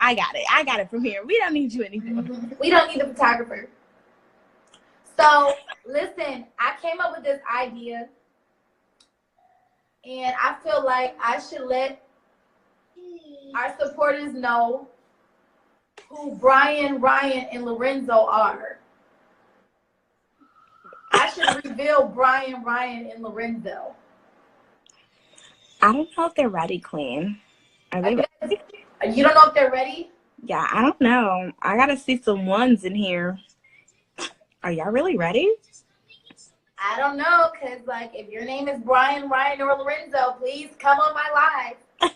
I got it. I got it from here. We don't need you anymore. We don't need a photographer. So, listen, I came up with this idea, and I feel like I should let our supporters know who Brian, Ryan, and Lorenzo are. I should reveal Brian, Ryan, and Lorenzo. I don't know if they're ready, Queen. Are they ready? You don't know if they're ready? Yeah, I don't know. I gotta see some ones in here. Are y'all really ready? I don't know, because, like, if your name is Brian, Ryan, or Lorenzo, please come on my live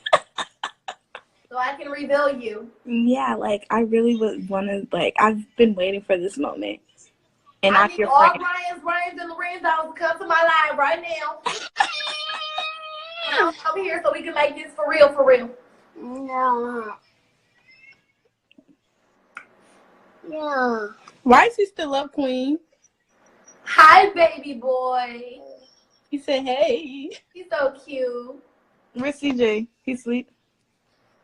so I can reveal you. Yeah, like, I really would want to, like, I've been waiting for this moment. And I I'm need your all friend. Ryans, and Lorenzos to come to my live right now. Come here so we can make this for real, for real. No. No. Why is he still up, Queen? Hi, baby boy. He said, hey. He's so cute. Where's CJ? He sleep?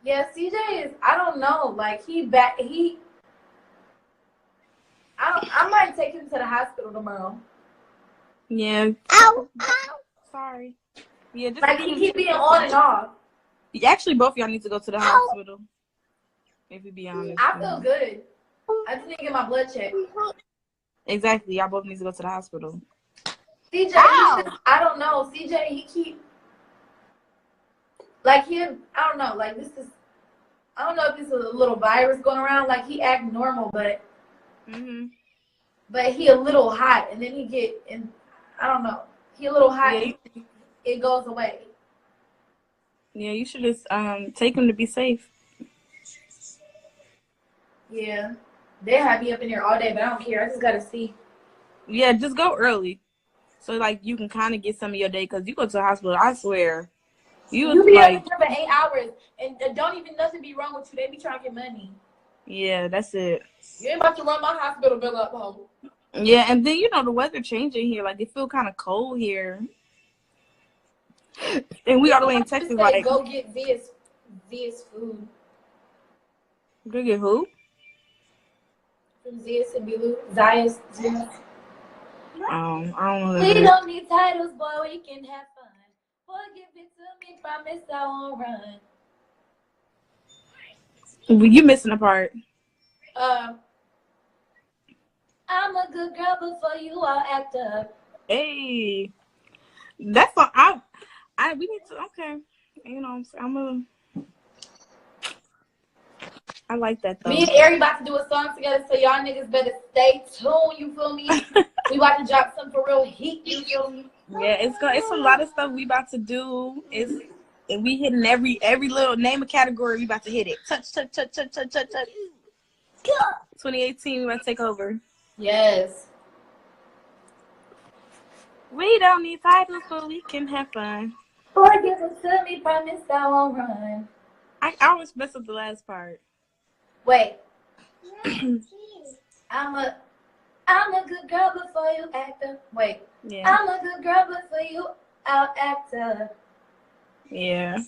Yeah, CJ is, I don't know, like, I might take him to the hospital tomorrow. Yeah. Ow, ow. Sorry. Yeah, just Like, he keep being on and off. Actually, both of y'all need to go to the hospital. If you be honest. I feel good. I just need to get my blood checked. Exactly. Y'all both need to go to the hospital. CJ, I don't know. CJ, he keep, like, I don't know, like, I don't know if this is a little virus going around. Like, he act normal, but he a little hot, and then I don't know. He a little hot, and it goes away. Yeah, you should just take him to be safe. Yeah. They have me up in here all day, but I don't care. I just got to see. Yeah, just go early. So, like, you can kind of get some of your day. Because you go to the hospital, I swear. You be like, up in here for 8 hours, and don't even nothing be wrong with you. They be trying to get money. Yeah, that's it. You ain't about to run my hospital bill up, home. Yeah, and then, the weather changing here. Like, it feel kind of cold here. And we all the way in Texas, like. Go get Via's food. Go get who? From Zia's and Bilu. Zia's. I don't know. We don't need titles, boy. We can have fun. Boy, give it to me. Promise I won't run. You missing a part. I'm a good girl before you all act up. Hey, that's what we need to. Okay, I like that though. Me and Ari about to do a song together, so y'all niggas better stay tuned. You feel me? We about to drop some for real heat. You feel me? Yeah, it's a lot of stuff we about to do. And we hitting every little name of category. We about to hit it. Touch. 2018, we about to take over. Yes. We don't need titles, but we can have fun. Boy, give it to me. Promise I won't run. I always mess up the last part. Wait. I'm a good girl before you act up. Wait. Yeah. I'm a good girl before you out act up. Yeah.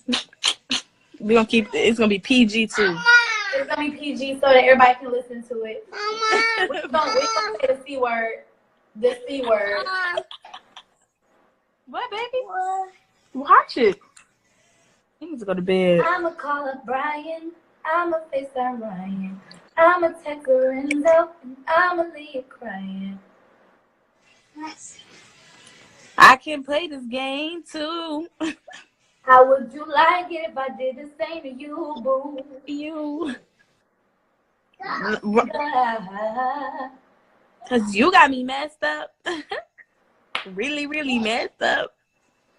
We're gonna keep it's gonna be PG too. It's gonna be PG so that everybody can listen to it. We're gonna say the C word. The C word. What, baby? Watch it. You need to go to bed. I'ma call up Brian. I'ma FaceTime Ryan. I'ma text Lorenzo. And I'ma leave you crying. I can play this game too. How would you like it if I did the same to you, boo? You. Cause you got me messed up. Really, really messed up.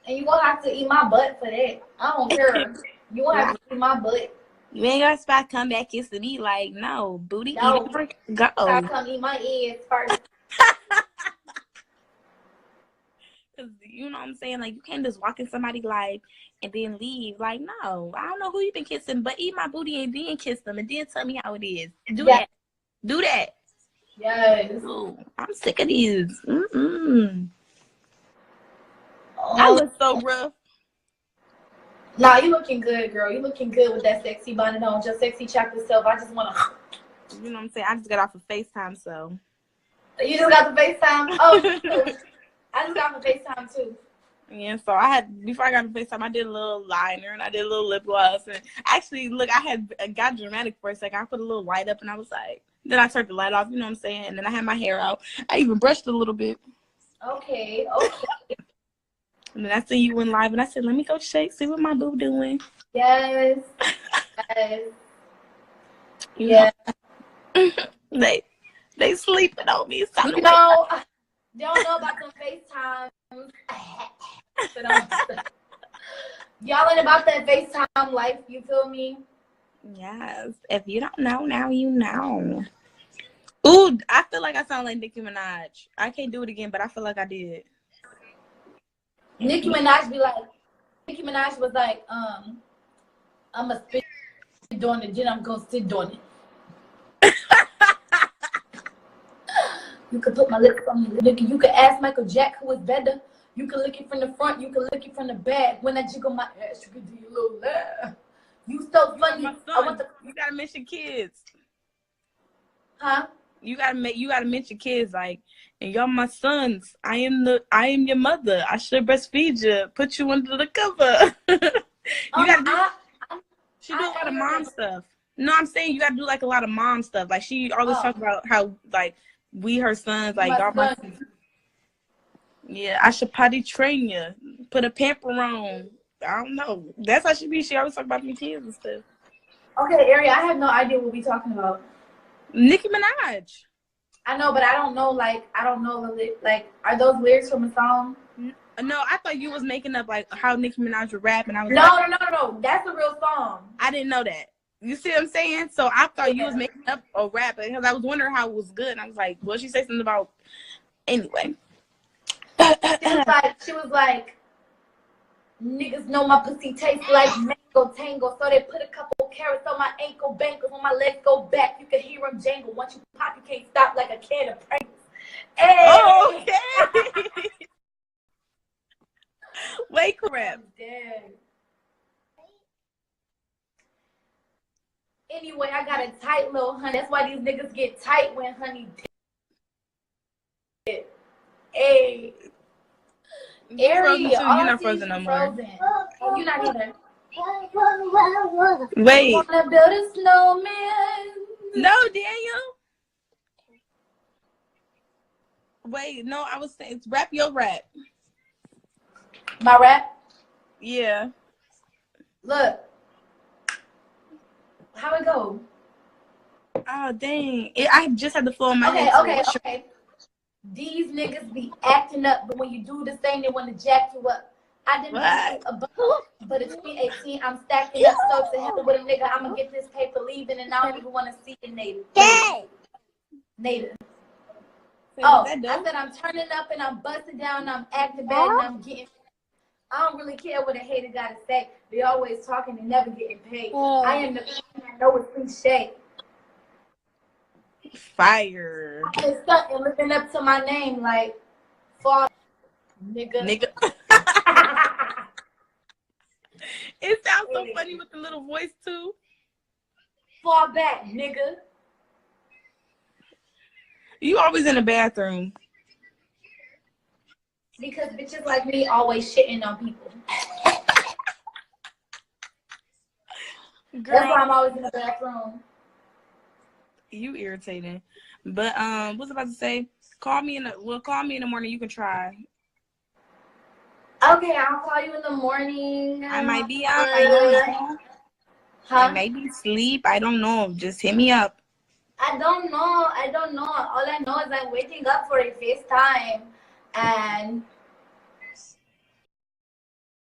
And you gonna have to eat my butt for that. I don't care. You gonna have to eat my butt. You ain't gonna spot come back kissing me like no booty. No. Eat it go. I'll come eat my eggs first. Cause you know what I'm saying, like you can't just walk in somebody's life and then leave. Like no, I don't know who you been kissing, but eat my booty and then kiss them and then tell me how it is. Do that. Do that. Yes. Ooh, I'm sick of these. Oh. I look so rough. Nah, you looking good, girl. You looking good with that sexy bonnet on, your sexy chocolate self. I just want to. You know what I'm saying? I just got off of FaceTime, so. You just got the FaceTime? Oh, I just got the FaceTime too. Yeah, so before I got the FaceTime, I did a little liner and I did a little lip gloss. And actually, look, I got dramatic for a second. I put a little light up and I was like, then I turned the light off, you know what I'm saying? And then I had my hair out. I even brushed a little bit. Okay. And then I seen you went live and I said, let me go check, see what my boo doing. Yes. Yes. Yeah. They sleeping on me. It's time you know, they don't know about them FaceTime. Y'all ain't about that FaceTime life, you feel me? Yes. If you don't know, now you know. Ooh, I feel like I sound like Nicki Minaj. I can't do it again, but I feel like I did. Nicki Minaj was like, I'm a spit doing it, then I'm gonna sit doing it. You could put my lips on your lick. You could ask Michael Jack who was better. You could lick it from the front. You could lick it from the back. When I jiggle my ass, you could do your little laugh. You so funny. You gotta mention kids. Huh? You gotta mention kids, like, and y'all my sons. I am your mother. I should breastfeed you. Put you under the cover. She do a lot of mom stuff. No, I'm saying you gotta do like a lot of mom stuff. Like she always talk about how like we her sons, like y'all my sons. Yeah, I should potty train you. Put a pamper on. I don't know. That's how she be. She always talk about me kids and stuff. Okay, Ari, I have no idea what we talking about. Nicki Minaj. I know, but I don't know. Like, are those lyrics from a song? No, I thought you was making up like how Nicki Minaj would rap, and I was no. That's a real song. I didn't know that. You see what I'm saying? So I thought you was making up a rap because I was wondering how it was good. And I was like, well, she say something about anyway. She was like, niggas know my pussy tastes like mango tango, so they put a couple carrots on my ankle bangles. When my legs go back, you can hear them jangle. Once you pop, you can't stop like a can of Pringles. Hey! Okay. Wait, correct. Anyway, I got a tight little honey. That's why these niggas get tight when honey did. Hey. You're not frozen no more. Oh, you're not either. Wait. Wanna build a snowman? No, Daniel. Wait, no, I was saying rap your rap. My rap? Yeah. Look. How it go? Oh dang! I just had the flow in my head. Okay. These niggas be acting up, but when you do this thing, they want to jack you up. I didn't do a buck, but it's 2018. I'm stacking up, so to hell with a nigga. I'm gonna get this paper leaving, and I don't even want to see it native. Native. Oh, I said I'm turning up and I'm busting down and I'm acting bad and I'm getting. I don't really care what a hater gotta say. They always talking and never getting paid. I am the I know it's cliche. Fire. I've been stuck and looking up to my name like, fall, nigga. It sounds so funny with the little voice too. Fall back, nigga. You always in the bathroom. Because bitches like me always shitting on people. Girl, that's why I'm always in the bathroom. You irritating. But what's I about to say? Call me in the morning. You can try. Okay, I'll call you in the morning. I might be up. I don't know. I may be asleep. I don't know. Just hit me up. I don't know. All I know is I'm waiting up for a FaceTime and